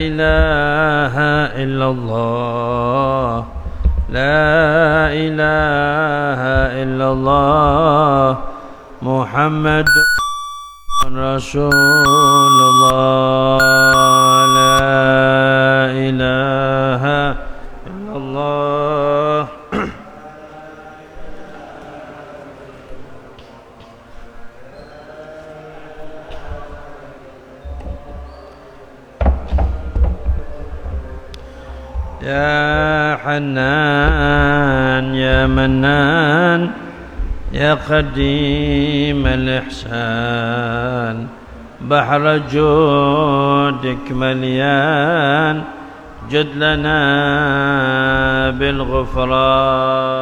إله إلا الله لا إله إلا الله محمد رسول الله لا إله إلا الله يا حنان يا منان يا قديم الإحسان بحر جودك مليان جد لنا بالغفران.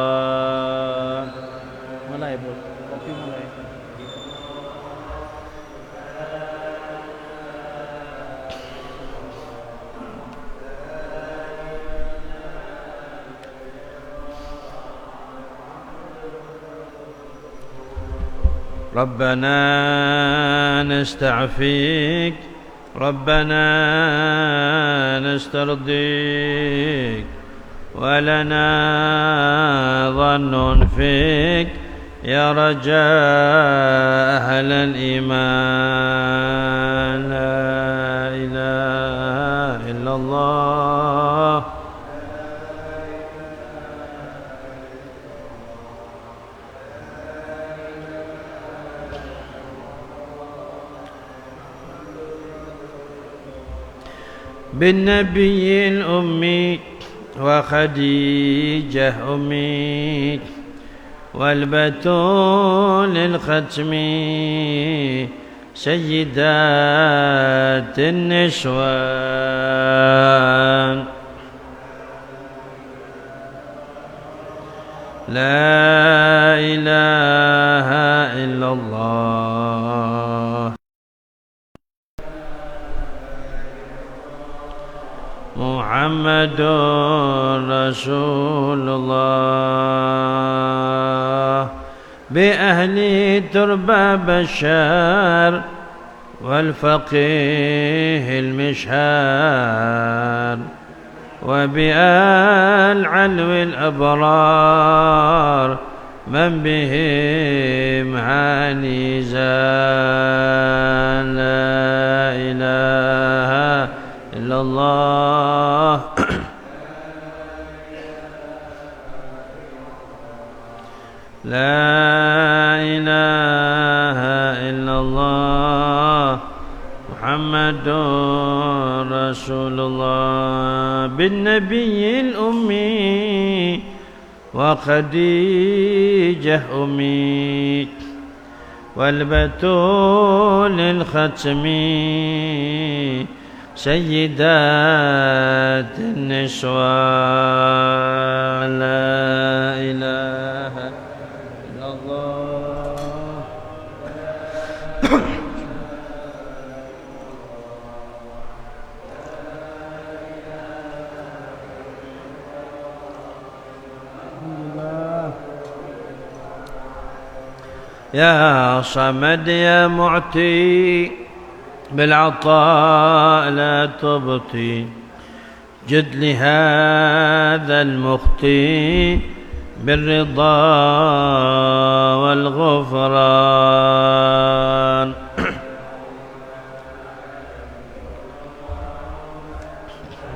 ربنا نستعفيك ربنا نسترضيك ولنا ظن فيك يا رجاء أهل الإيمان لا إله إلا الله بالنبي الأمي وخديجة أمي والبتول الختمي سيدات النسوان لا إله إلا الله محمد رسول الله بأهل تربى بشار والفقيه المشهار وبآل علو الأبرار من بهم عاني زال لا إله إلا الله لا إله إلا الله محمد رسول الله بالنبي الأمي وخديجة أمي والبتول الختمي سيدات النسوان لا إله إلا الله يا صمد يا معطي بالعطاء لا تبطي جد لهذا المخطي بالرضا والغفران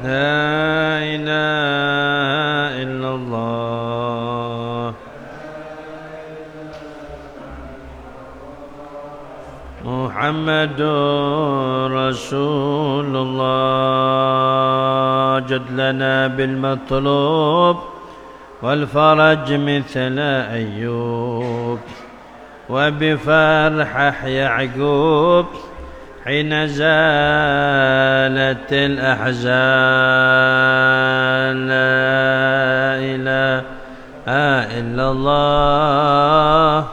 لا إله إلا الله محمد رسول الله جد لنا بالمطلوب والفرج مثل أيوب وبفرحة يعقوب حين زالت الأحزان لا إله إلا الله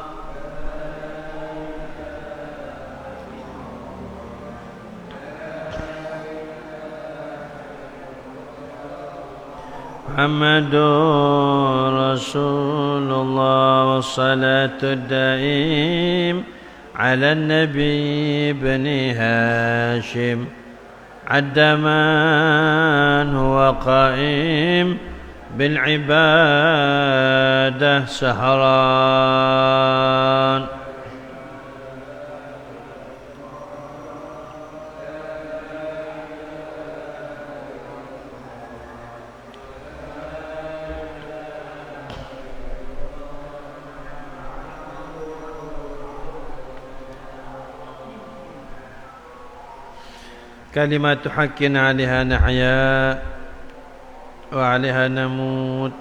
محمد رسول الله والصلاة الدائم على النبي بن هاشم عد من هو قائم بالعبادة سهران كلمات حق عليها نحيا وعليها نموت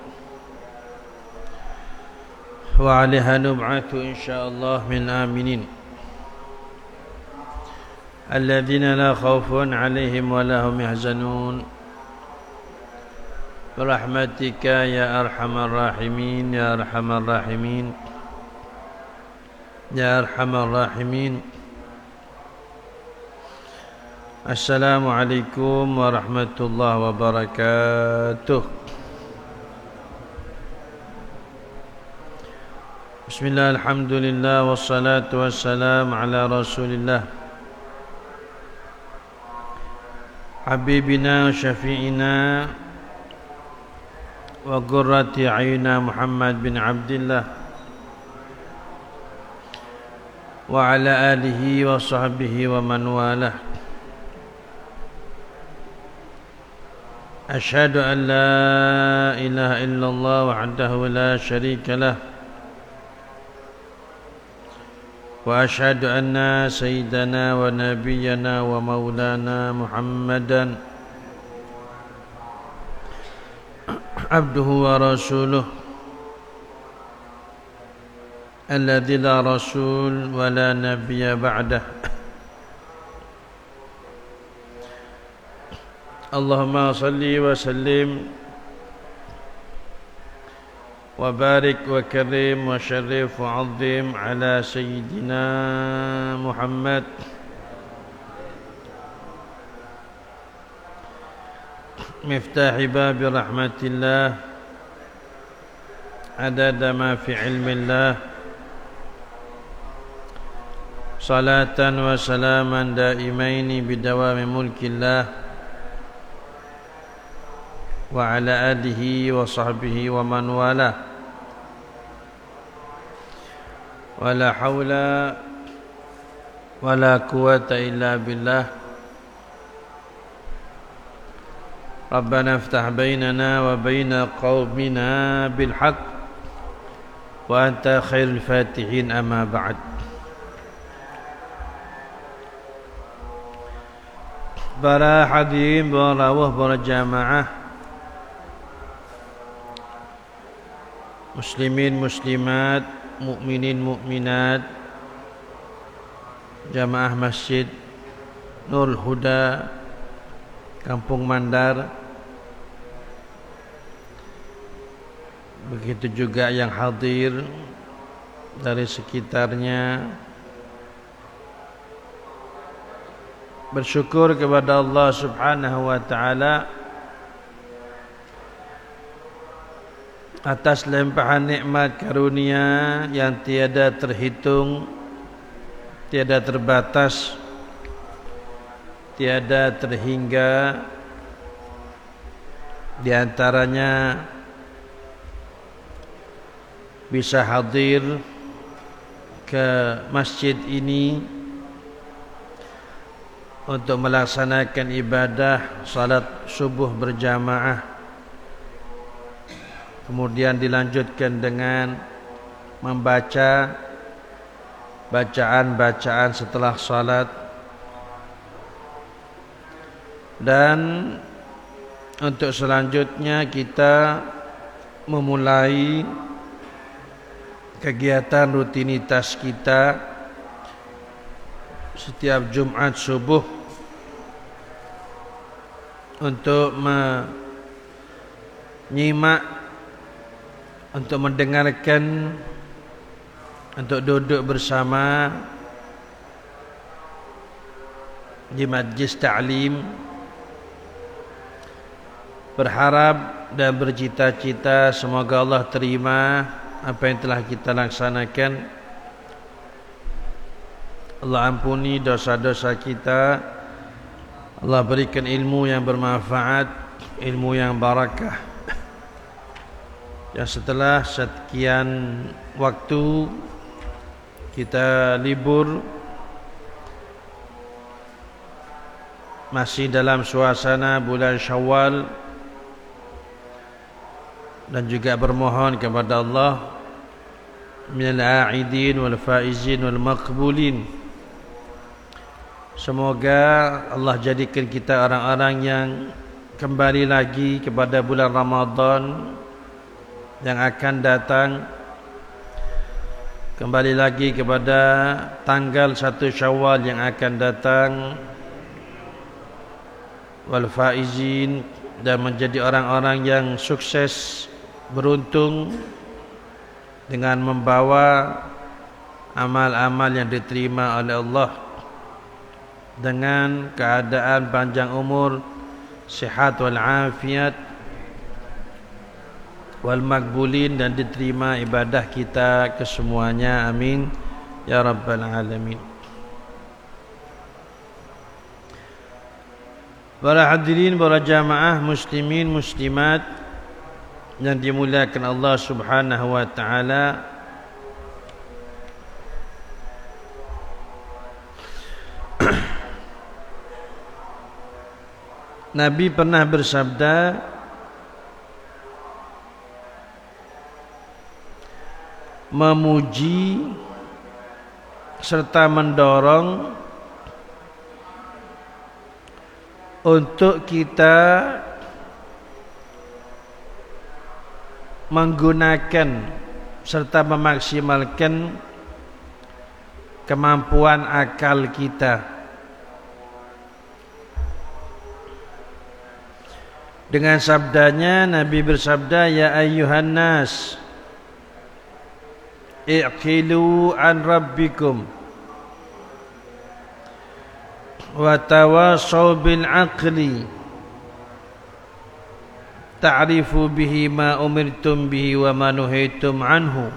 وعليها نبعث إن شاء الله من آمنين الذين لا خوف عليهم ولا هم يحزنون برحمتك يا أرحم الراحمين يا أرحم الراحمين يا أرحم الراحمين. Assalamualaikum warahmatullahi wabarakatuh. Bismillah, alhamdulillah, wassalatu wassalam ala rasulillah Habibina syafi'ina wa qurrati a'yuna Muhammad bin Abdillah wa ala alihi wa sahbihi wa man walah. أشهد أن لا إله إلا الله وحده لا شريك له وأشهد أن سيدنا ونبينا ومولانا محمدا عبده ورسوله الذي لا رسول ولا نبي بعده. اللهم صل وسلم وبارك وكرم وشرف وعظم على سيدنا محمد مفتاح باب رحمة الله عدد ما في علم الله صلاة وسلاما دائمين بدوام ملك الله وعلى آله وصحبه ومن والاه. ولا حول ولا قوة إلا بالله. ربنا افتح بيننا وبين قومنا بالحق وأنت خير الفاتحين. أما بعد. Para hadirin berawah berjamaah, muslimin muslimat, mukminin mukminat, jamaah Masjid Nurul Huda Kampung Mandar, begitu juga yang hadir dari sekitarnya. Bersyukur kepada Allah Subhanahu wa taala atas limpahan nikmat karunia yang tiada terhitung, tiada terbatas, tiada terhingga. Di antaranya bisa hadir ke masjid ini untuk melaksanakan ibadah salat subuh berjamaah, kemudian dilanjutkan dengan membaca bacaan-bacaan setelah salat, dan untuk selanjutnya kita memulai kegiatan rutinitas kita setiap Jumat subuh untuk menyimak, untuk mendengarkan, untuk duduk bersama di majlis ta'lim, berharap dan bercita-cita semoga Allah terima apa yang telah kita laksanakan. Allah ampuni dosa-dosa kita Allah berikan ilmu yang bermanfaat, ilmu yang barakah. Yang setelah sekian waktu kita libur, masih dalam suasana bulan Syawal, dan juga bermohon kepada Allah minal a'idin wal faizin wal maqbulin. Semoga Allah jadikan kita orang-orang yang kembali lagi kepada bulan Ramadan yang akan datang, kembali lagi kepada tanggal 1 Syawal yang akan datang, wal faizin, dan menjadi orang-orang yang sukses, beruntung dengan membawa amal-amal yang diterima oleh Allah dengan keadaan panjang umur, sihat wal afiat wal makbulin, dan diterima ibadah kita kesemuanya. Amin ya rabbal alamin. Para hadirin, para jamaah muslimin muslimat yang dimuliakan Allah Subhanahu wa taala, Nabi pernah bersabda, memuji serta mendorong untuk kita menggunakan serta memaksimalkan kemampuan akal kita. Dengan sabdanya, Nabi bersabda, ya ayyuhan nas, i'qilu an rabbikum wa tawasaw bil aqli ta'rifu bihi ma umirtum bihi wa ma nuhitum anhu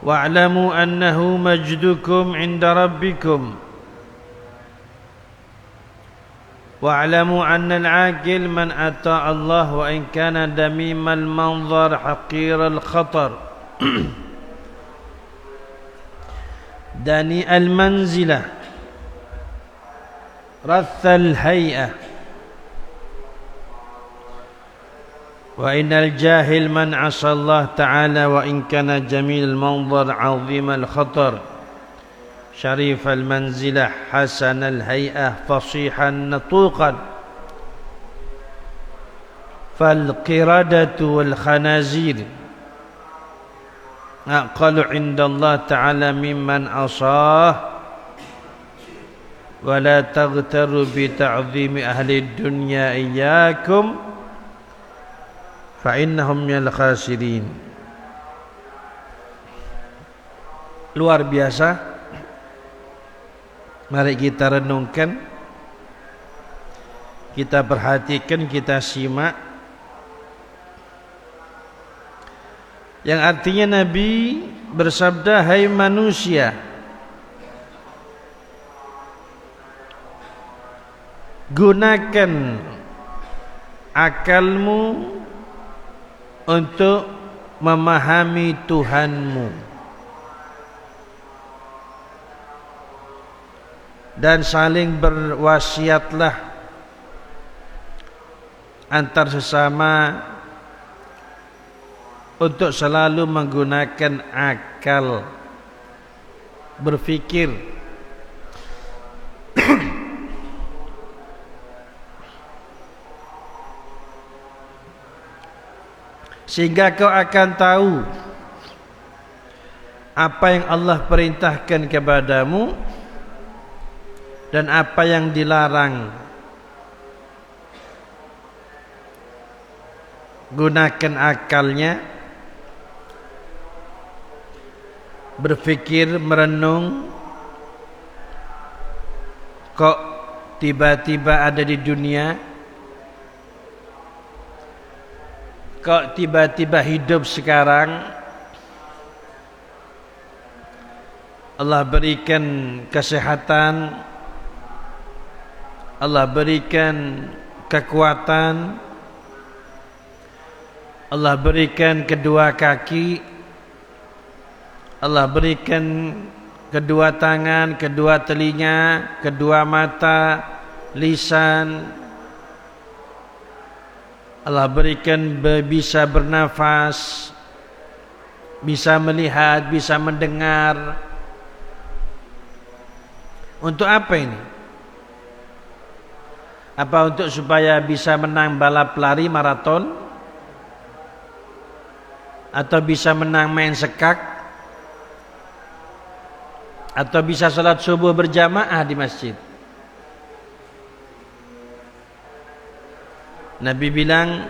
wa'lamu annahu majdukum 'inda rabbikum wa'lamu anna al-'aqil man ata'a Allah wa in kana damimal manzar haqiral khatar dani al-manzilah rathal hay'ah wa innal jahil man 'asa Allah ta'ala wa in kana jamil al-manzar 'azim al-khatar syarif al-manzilah hasan al-hay'ah fasihan natuqan fal-qiradatu wal-khanazir aqalu 'inda Allah ta'ala mimman 'asah wa la taghtaru bi ta'zimi ahli dunya iyyakum fa innahum minal khasirin. Luar biasa. Mari kita renungkan, kita perhatikan, kita simak. Yang artinya Nabi bersabda, hai manusia, gunakan akalmu untuk memahami Tuhanmu, dan saling berwasiatlah antar sesama untuk selalu menggunakan akal berfikir. Sehingga kau akan tahu apa yang Allah perintahkan kepadamu dan apa yang dilarang. Gunakan akalnya, berfikir, merenung. Kok tiba-tiba ada di dunia? Kok tiba-tiba hidup sekarang? Allah berikan kesehatan, Allah berikan kekuatan, Allah berikan kedua kaki, Allah berikan kedua tangan, kedua telinga, kedua mata, lisan. Allah berikan bisa bernafas, bisa melihat, bisa mendengar. Untuk apa ini? Apa untuk supaya bisa menang balap lari maraton? Atau bisa menang main sekak? Atau bisa salat subuh berjamaah di masjid? Nabi bilang,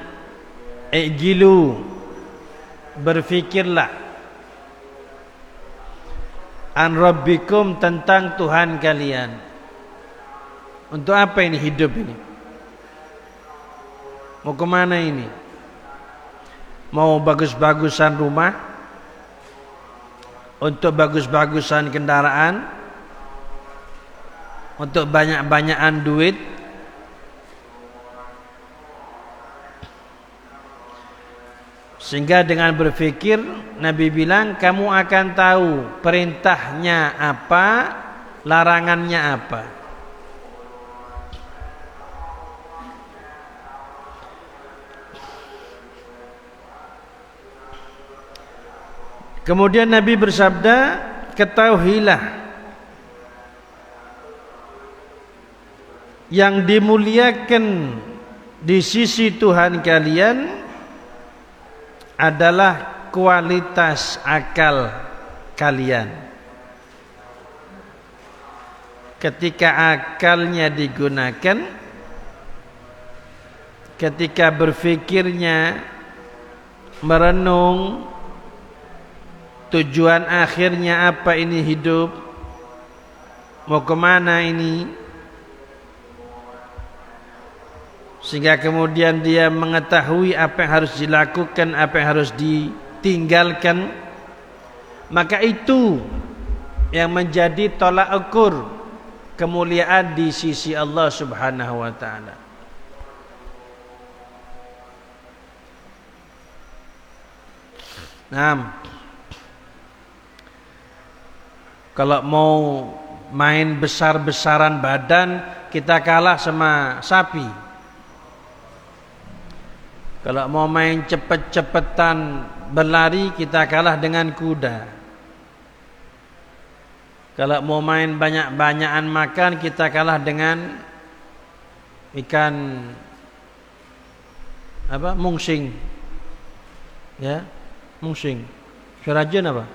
"Ijilu, berfikirlah an rabbikum, tentang Tuhan kalian." Untuk apa ini hidup ini? Mau kemana ini? Mau bagus-bagusan rumah? Untuk bagus-bagusan kendaraan? Untuk banyak-banyakan duit? Sehingga dengan berfikir, Nabi bilang, kamu akan tahu perintahnya apa, larangannya apa. Kemudian Nabi bersabda, ketahuilah yang dimuliakan di sisi Tuhan kalian adalah kualitas akal kalian. Ketika akalnya digunakan, ketika berfikirnya, merenung tujuan akhirnya apa ini hidup, mau kemana ini, sehingga kemudian dia mengetahui apa yang harus dilakukan, apa yang harus ditinggalkan, maka itu yang menjadi tolak ukur kemuliaan di sisi Allah Subhanahu wa taala. Nah, kalau mau main besar-besaran badan, kita kalah sama sapi. Kalau mau main cepet-cepetan berlari, kita kalah dengan kuda. Kalau mau main banyak-banyakan makan, kita kalah dengan ikan apa? Mungsing. Ya, mungsing. Surajen apa?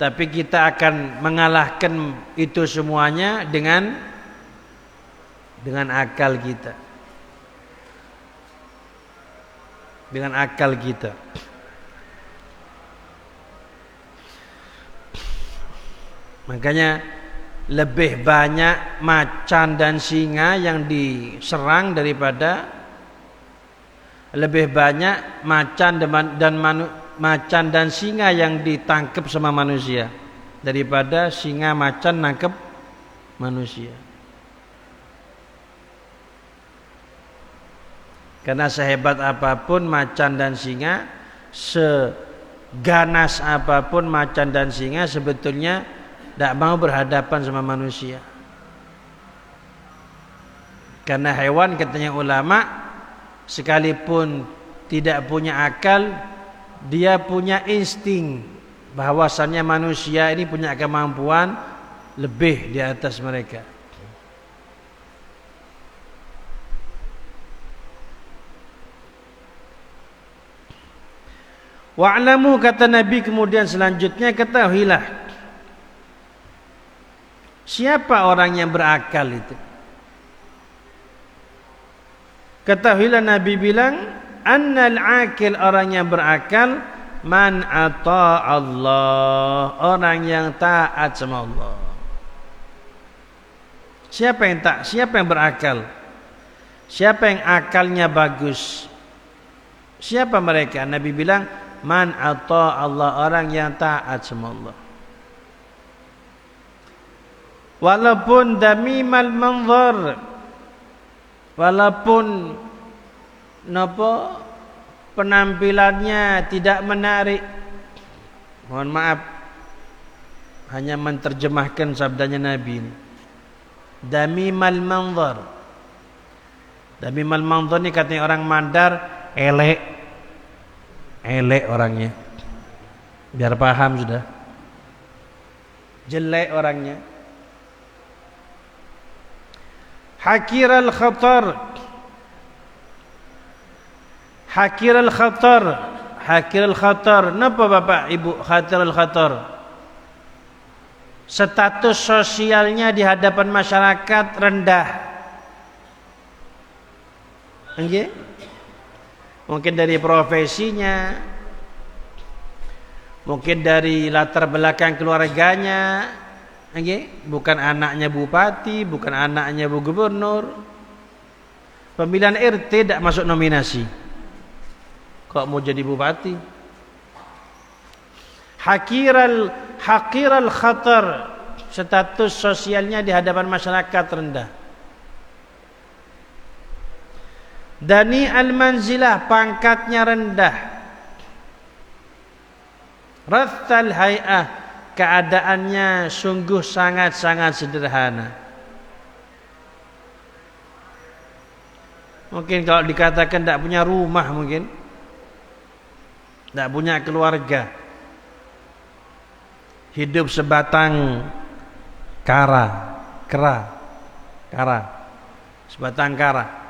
Tapi kita akan mengalahkan itu semuanya dengan akal kita. Dengan akal kita. Makanya lebih banyak macan dan singa yang diserang daripada lebih banyak macan dan singa yang ditangkap sama manusia daripada singa macan nangkep manusia. Karena sehebat apapun macan dan singa, seganas apapun macan dan singa, sebetulnya tidak mau berhadapan sama manusia. Karena hewan, katanya ulama, sekalipun tidak punya akal, dia punya insting bahwasannya manusia ini punya kemampuan lebih di atas mereka. Wa'lamu, kata Nabi kemudian selanjutnya, ketahuilah siapa orang yang berakal itu. Ketahuilah, Nabi bilang, annal akil, orang yang berakal, man ata Allah, orang yang taat sama Allah. Siapa yang berakal? Siapa yang akalnya bagus? Siapa mereka? Nabi bilang, man ata Allah, orang yang taat sama Allah. Walaupun damimal manzar, walaupun napa penampilannya tidak menarik. Mohon maaf, hanya menerjemahkan sabdanya Nabi ini. Damimal manzar. Damimal manzar ni katanya orang Mandar, elek. Elek orangnya. Biar paham sudah. Jelek orangnya. Hakiral khatar. Hakiral khatar. Hakiral khatar. Napa Bapak Ibu hakiral khatar? Status sosialnya di hadapan masyarakat rendah. Okay? Mungkin dari profesinya, mungkin dari latar belakang keluarganya, okay? Bukan anaknya bupati, bukan anaknya bu gubernur. Pemilihan RT tidak masuk nominasi. Kok mau jadi bupati? Hakiral khatar, status sosialnya di hadapan masyarakat rendah. Dani al-manzilah, pangkatnya rendah. Rathal hay'ah, keadaannya sungguh sangat-sangat sederhana. Mungkin kalau dikatakan tidak punya rumah, mungkin tidak punya keluarga, hidup sebatang kara, sebatang kara.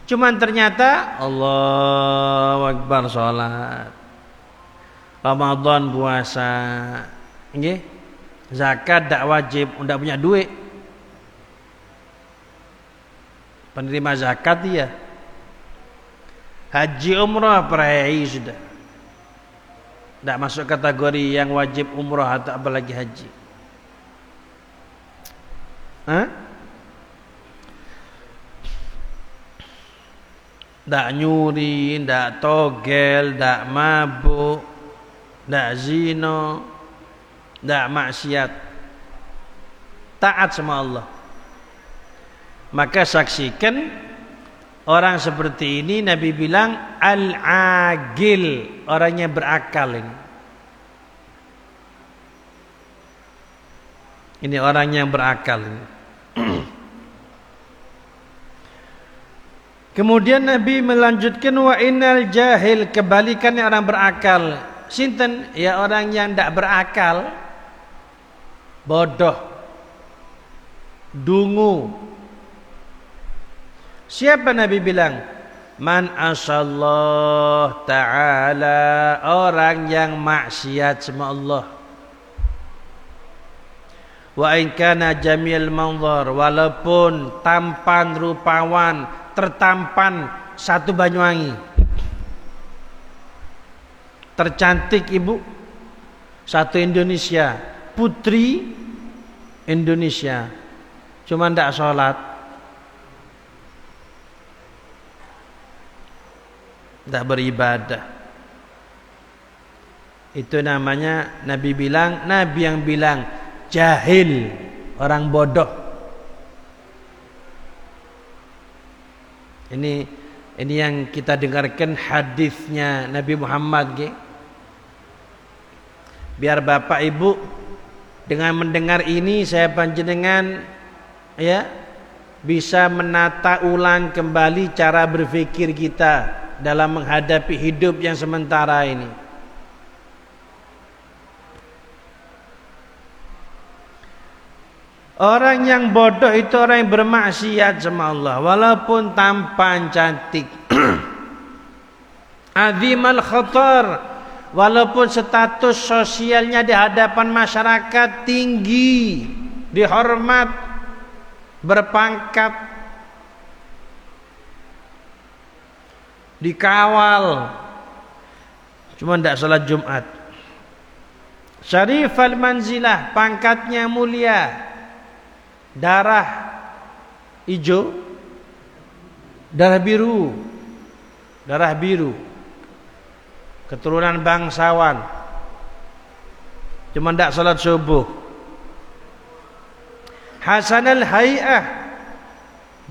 Cuman ternyata Allahu Akbar salat, Ramadan puasa, nggih. Zakat tak wajib, ndak punya duit. Penerima zakat dia. Haji umrah perai sudah. Tak masuk kategori yang wajib umrah atau apalagi haji. Tak nyuri, tak togel, tak mabuk, tak zina, tak maksiat, taat sama Allah. Maka saksikan orang seperti ini, Nabi bilang al-agil, orang yang berakal ini. Ini orang yang berakal ini. Kemudian Nabi melanjutkan wa innal jahil, kebalikannya orang berakal. Sinten? Ya orang yang tidak berakal, bodoh, dungu. Siapa Nabi bilang? Man asallah ta'ala, orang yang maksiat sama Allah. Wa in kana jamil manzar, walaupun tampan rupawan, tertampan satu Banyuwangi, tercantik ibu satu Indonesia, putri Indonesia, cuma tidak sholat, tidak beribadah. Itu namanya Nabi bilang, Nabi yang bilang jahil, orang bodoh. Ini yang kita dengarkan hadisnya Nabi Muhammad, ge. Biar Bapak Ibu dengan mendengar ini, saya panjenengan ya bisa menata ulang kembali cara berpikir kita dalam menghadapi hidup yang sementara ini. Orang yang bodoh itu orang yang bermaksiat sama Allah, walaupun tampan cantik. Azimal khatar, walaupun status sosialnya di hadapan masyarakat tinggi, dihormat, berpangkat, dikawal, cuma tidak salat Jumat. Syarifal manzilah, pangkatnya mulia. Darah hijau, darah biru, keturunan bangsawan, cuma tidak salat subuh. Hasanal hay'ah,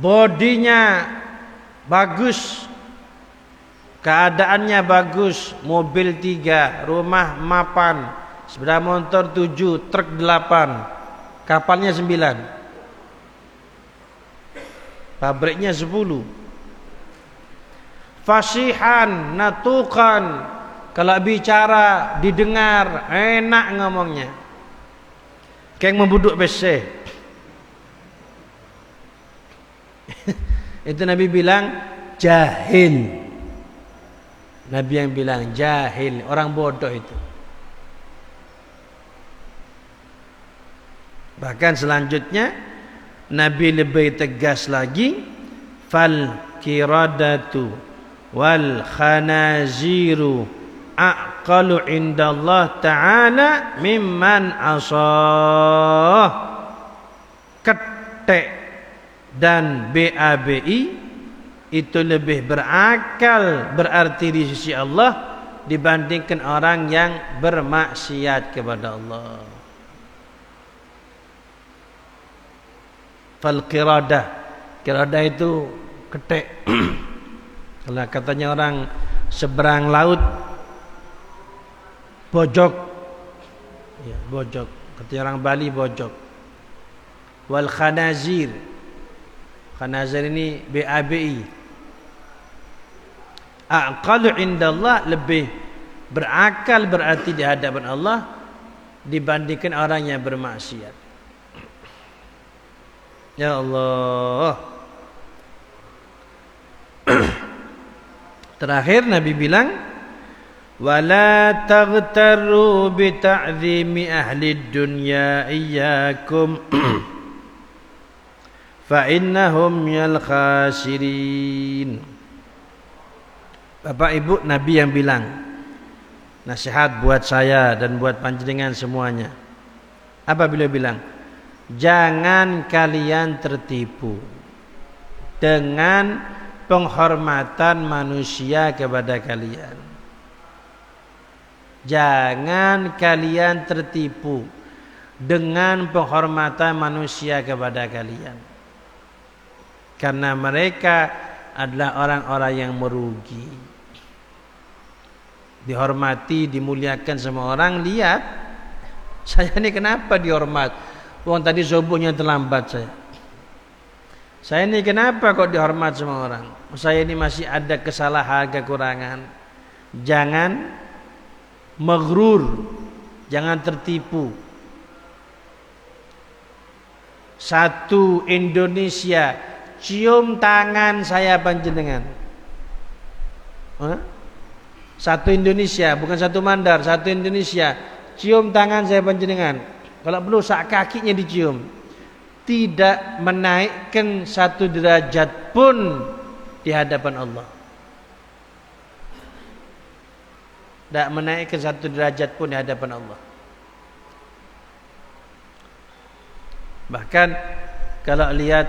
bodinya bagus, keadaannya bagus, mobil 3, rumah mapan, sepeda motor 7, truk 8, kapalnya 9, pabriknya 10. Fasihan, natukan, kalau bicara didengar, enak ngomongnya. Kayak membuduk BC. Itu Nabi bilang jahil. Nabi yang bilang jahil, orang bodoh itu. Bahkan selanjutnya Nabi lebih tegas lagi, fal kiradatu wal khanaziru aqalu indallah ta'ala mimman asah. Ketek dan BABI itu lebih berakal, berarti di sisi Allah, dibandingkan orang yang bermaksiat kepada Allah. Fal qiradah, qiradah itu ketek. Kalau katanya orang seberang laut, bojok, ya, bojok. Katanya orang Bali bojok. Wal khanazir, khanazir ini BABI. Aqalu indallah, lebih berakal berarti di hadapan Allah dibandingkan orang yang bermaksiat. Ya Allah. Terakhir Nabi bilang, wala taghtaru bi ta'zimi ahli dunya iyyakum fa innahum yal khasirin. Bapak Ibu, Nabi yang bilang, nasihat buat saya dan buat panjenengan semuanya. Apa beliau bilang? Jangan kalian tertipu dengan penghormatan manusia kepada kalian. Jangan kalian tertipu dengan penghormatan manusia kepada kalian, karena mereka adalah orang-orang yang merugi. Dihormati, dimuliakan semua orang. Lihat, saya ini kenapa dihormat? Wong tadi subuhnya terlambat saya. Saya ini kenapa kok dihormat semua orang? Saya ini masih ada kesalahan, kekurangan. Jangan maghrur, jangan tertipu. Satu Indonesia, cium tangan saya panjenengan. Satu Indonesia, bukan satu mandar, satu Indonesia, cium tangan saya panjenengan. Kalau perlu sak kakinya dicium. Tidak menaikkan satu derajat pun di hadapan Allah. Tidak menaikkan satu derajat pun di hadapan Allah. Bahkan kalau lihat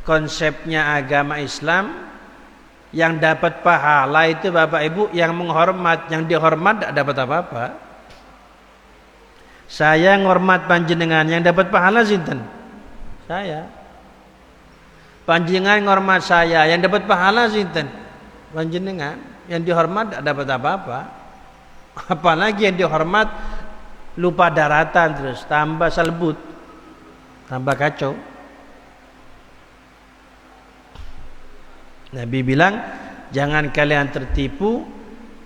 konsepnya agama Islam, yang dapat pahala itu Bapak Ibu yang menghormat, yang dihormat tidak dapat apa-apa. Saya menghormat panjenengan, yang dapat pahala sinten? Saya. Panjenengan menghormat saya, yang dapat pahala sinten? Panjenengan. Yang dihormat tidak dapat apa-apa. Apalagi yang dihormat lupa daratan terus, tambah selbut, tambah kacau. Nabi bilang, jangan kalian tertipu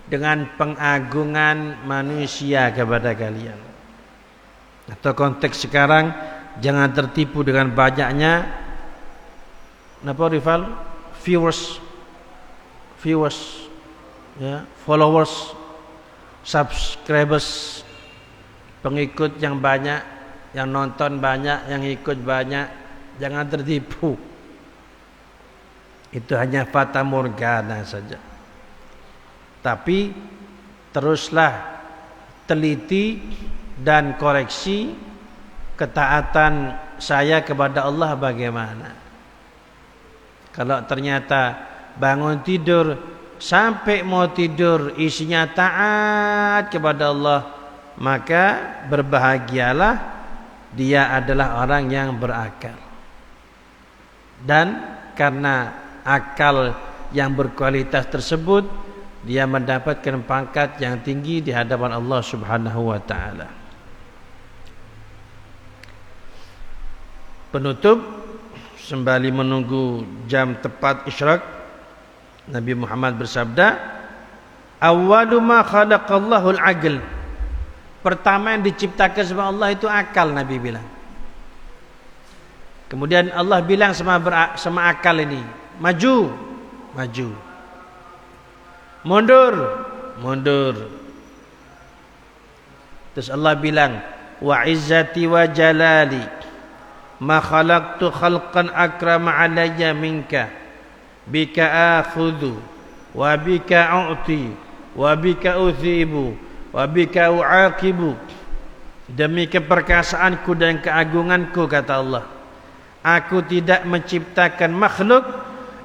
dengan pengagungan manusia kepada kalian. Atau konteks sekarang, jangan tertipu dengan banyaknya rival viewers, ya, followers, subscribers, pengikut yang banyak, yang nonton banyak, yang ikut banyak. Jangan tertipu. Itu hanya fata morgana saja. Tapi teruslah teliti dan koreksi ketaatan saya kepada Allah bagaimana. Kalau ternyata bangun tidur sampai mau tidur isinya taat kepada Allah, maka berbahagialah dia adalah orang yang berakal. Dan karena akal yang berkualitas tersebut, dia mendapatkan pangkat yang tinggi di hadapan Allah Subhanahu wa taala. Penutup, sembali menunggu jam tepat isyraq, Nabi Muhammad bersabda, "Awwalu ma khalaqallahu al-aql." Pertama yang diciptakan sama Allah itu akal, Nabi bilang. Kemudian Allah bilang sama akal ini, maju, maju. Mundur, mundur. Terus Allah bilang, "Wa izzati wa jalali ma khalaqtu khalqan akrama alayya minka bika akhudhu wa bika u'ti wa bika uthibu wa bika u'aqibu." Demi keperkasaanku dan keagunganku, kata Allah, aku tidak menciptakan makhluk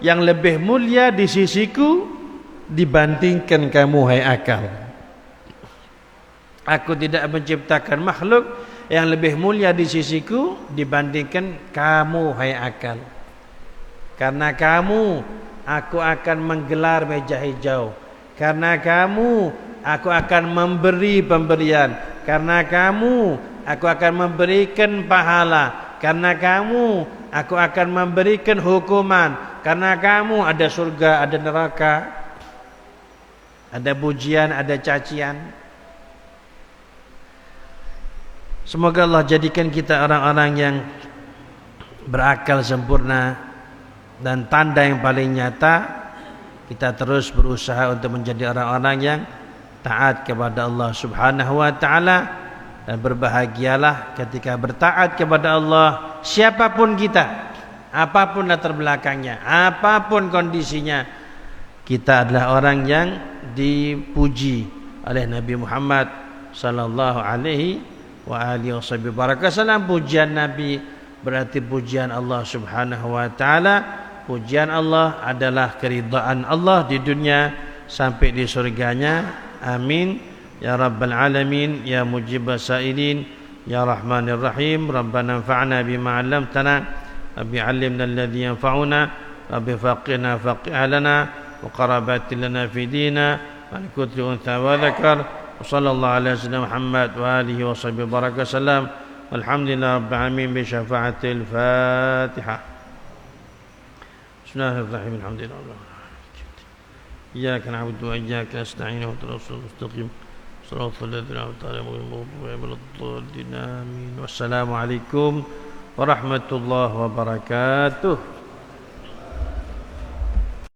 yang lebih mulia di sisiku dibandingkan kamu, hai akal. Aku tidak menciptakan makhluk yang lebih mulia di sisiku dibandingkan kamu, hai akal. Karena kamu, aku akan menggelar meja hijau. Karena kamu, aku akan memberi pemberian. Karena kamu, aku akan memberikan pahala. Karena kamu, aku akan memberikan hukuman. Karena kamu, ada surga, ada neraka, ada pujian, ada cacian. Semoga Allah jadikan kita orang-orang yang berakal sempurna. Dan tanda yang paling nyata, kita terus berusaha untuk menjadi orang-orang yang taat kepada Allah Subhanahu wa taala. Dan berbahagialah ketika bertaat kepada Allah, siapapun kita, apapun latar belakangnya, apapun kondisinya, kita adalah orang yang dipuji oleh Nabi Muhammad sallallahu alaihi wa alihi wasallam. Pujian Nabi berarti pujian Allah Subhanahu wa taala. Pujian Allah adalah keridhaan Allah di dunia sampai di surganya. Amin ya rabbal alamin, ya mujibas sailin, ya rahmanir rahim. Rabbana anfa'na bima 'allamtana, rabbi 'allimna alladhi yanfa'una, rabbi faqihna faqih lana wa qarabatin lana fi dina wa kulli untha wa dhakar. Wa sallallahu ala sayyidina Muhammad wa alihi wa sahbihi baraka sallam. Walhamdulillahi rabbil alamin bi syafaatil Fatihah. Bismillahirrahmanirrahim. Alhamdulillah. Iyyaka na'budu wa iyyaka nasta'in. Ihdinas siratal mustaqim. Shiratal ladzina an'amta 'alaihim ghairil maghdubi 'alaihim waladdallin. Amin. Wassalamu alaikum warahmatullahi wabarakatuh.